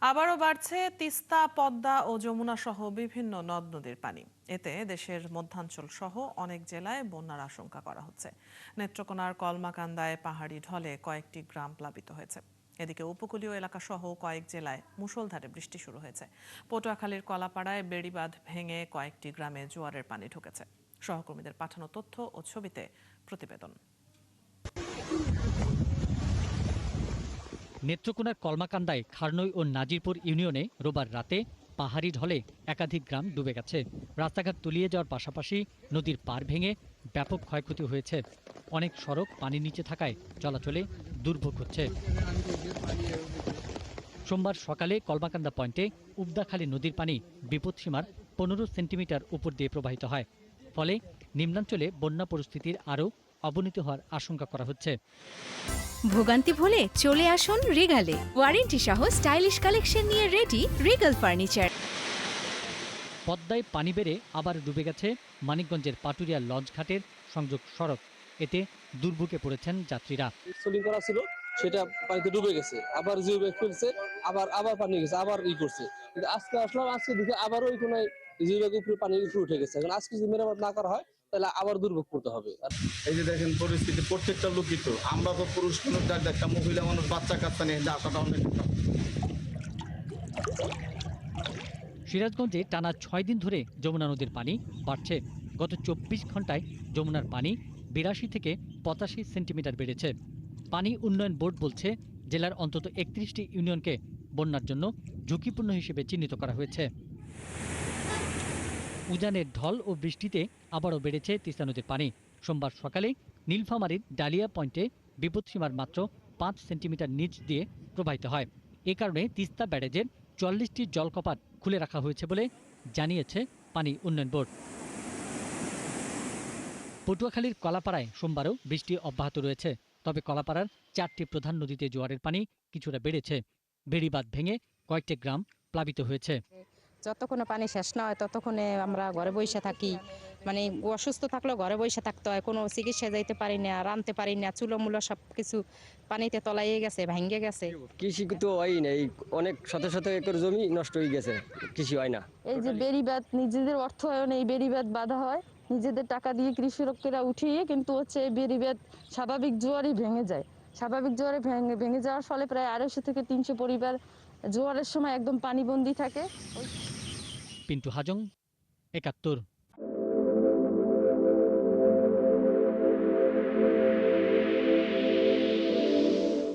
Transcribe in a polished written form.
আবারও বাড়ছে তিস্তা, পদ্মা ও যমুনা সহ বিভিন্ন নদ নদীর পানি। এতে দেশের মধ্যাঞ্চল সহ অনেক জেলায় বন্যার আশঙ্কা করা হচ্ছে। নেত্রকোনার কলমাকান্দায় পাহাড়ি ঢলে কয়েকটি গ্রাম প্লাবিত হয়েছে। এদিকে উপকূলীয় এলাকা সহ কয়েক জেলায় মুষলধারে বৃষ্টি শুরু হয়েছে। পটুয়াখালীর কলাপাড়ায় বেড়িবাঁধ ভেঙে কয়েকটি গ্রামে জোয়ারের পানি ঢুকেছে। সহকর্মীদের পাঠানো তথ্য ও ছবিতে প্রতিবেদন। নেত্রকোনার কলমাকান্দায় খারনই ও নাজিরপুর ইউনিয়নে রোববার রাতে পাহাড়ি ঢলে একাধিক গ্রাম ডুবে গেছে। রাস্তাঘাট তলিয়ে যাওয়ার পাশাপাশি নদীর পাড় ভেঙে ব্যাপক ক্ষয়ক্ষতি হয়েছে। অনেক সড়ক পানির নিচে থাকায় চলাচলে দুর্ভোগ হচ্ছে। সোমবার সকালে কলমাকান্দা পয়েন্টে উবদাখালী নদীর পানি বিপদসীমার 15 সেন্টিমিটার উপর দিয়ে প্রবাহিত হয়। ফলে নিম্নাঞ্চলে বন্যা পরিস্থিতির আরও অবনতি হওয়ার আশঙ্কা করা হচ্ছে। ভোগান্তি ভুলে চলে আসুন রিগালে। ওয়ারেন্টি সহ স্টাইলিশ কালেকশন নিয়ে রেডি রিগাল ফার্নিচার। পদ্মায় পানি বেড়ে আবার ডুবে গেছে মানিকগঞ্জের পাটুরিয়া লঞ্চ ঘাটের সংযোগ সড়ক। এতে দুর্ভোগে পড়েছেন যাত্রীরা। সোলিং করা ছিল সেটা পানিতে ডুবে গেছে, আবার জিও ব্যাগ ফেলছে, আবার পানি গেছে, আবার করছে। কিন্তু আজকে আসলাম, আজকে দেখে আবারও ওই কোনায় জিও ব্যাগ উপরে পানি উপরে উঠে গেছে। এখন আজকে যদি মেরামত না করা হয় তাহলে আবার দুর্ভোগ করতে হবে। এই যে দেখেন পরিস্থিতি, প্রত্যেকটা লোকিত। আমরা তো পুরুষ মানুষ, একটা মহিলা মানুষ, বাচ্চা কাচ্চা নিয়ে আসাটা অনেক। সিরাজগঞ্জে টানা 6 দিন ধরে যমুনা নদীর পানি বাড়ছে। গত 24 ঘন্টায় যমুনার পানি 82 থেকে 85 সেন্টিমিটার বেড়েছে। পানি উন্নয়ন বোর্ড বলছে, জেলার অন্তত 31টি ইউনিয়নকে বন্যার জন্য ঝুঁকিপূর্ণ হিসেবে চিহ্নিত করা হয়েছে। উজানের ঢল ও বৃষ্টিতে আবারও বেড়েছে তিস্তা নদীর পানি। সোমবার সকালে নীলফামারীর ডালিয়া পয়েন্টে বিপদসীমার মাত্র 5 সেন্টিমিটার নিচ দিয়ে প্রবাহিত হয়। এ কারণে তিস্তা ব্যারেজের 44টি জলকপাট খুলে রাখা হয়েছে বলে জানিয়েছে পানি উন্নয়ন বোর্ড। পটুয়াখালীর কলাপাড়ায় সোমবারও বৃষ্টি অব্যাহত রয়েছে। তবে কলাপাড়ার 4টি প্রধান নদীতে জোয়ারের পানি কিছুটা বেড়েছে। বেড়িবাঁধ ভেঙে কয়েকটি গ্রাম প্লাবিত হয়েছে। যতক্ষণে পানি শেষ না হয় ততক্ষণে আমরা ঘরে বসে থাকি। মানে অসুস্থ থাকলেও ঘরে বসে থাকতে হয়, কোনো চিকিৎসা যাইতে পারি না, রাঁধতে পারি না, চুলোমুলো সব কিছু পানিতে তলাইয়ে গেছে, ভেঙে গেছে। কৃষি তো হয় নাই, অনেক শত শত একর জমি নষ্ট হয়ে গেছে, কৃষি হয় না। এই যে বেড়িবাঁধ, নিজেদের অর্থায়নে এই বেড়িবাঁধ বাঁধা হয়, নিজেদের টাকা দিয়ে কৃষকেরা উঠিয়ে, কিন্তু হচ্ছে এই বেড়িবাঁধ স্বাভাবিক জোয়ারই ভেঙে যায়। স্বাভাবিক জোয়ারে ভেঙে যাওয়ার ফলে প্রায় 250 থেকে 300 পরিবার জোয়ারের সময় একদম পানিবন্দী থাকে। পিন্টু হাজং, 71।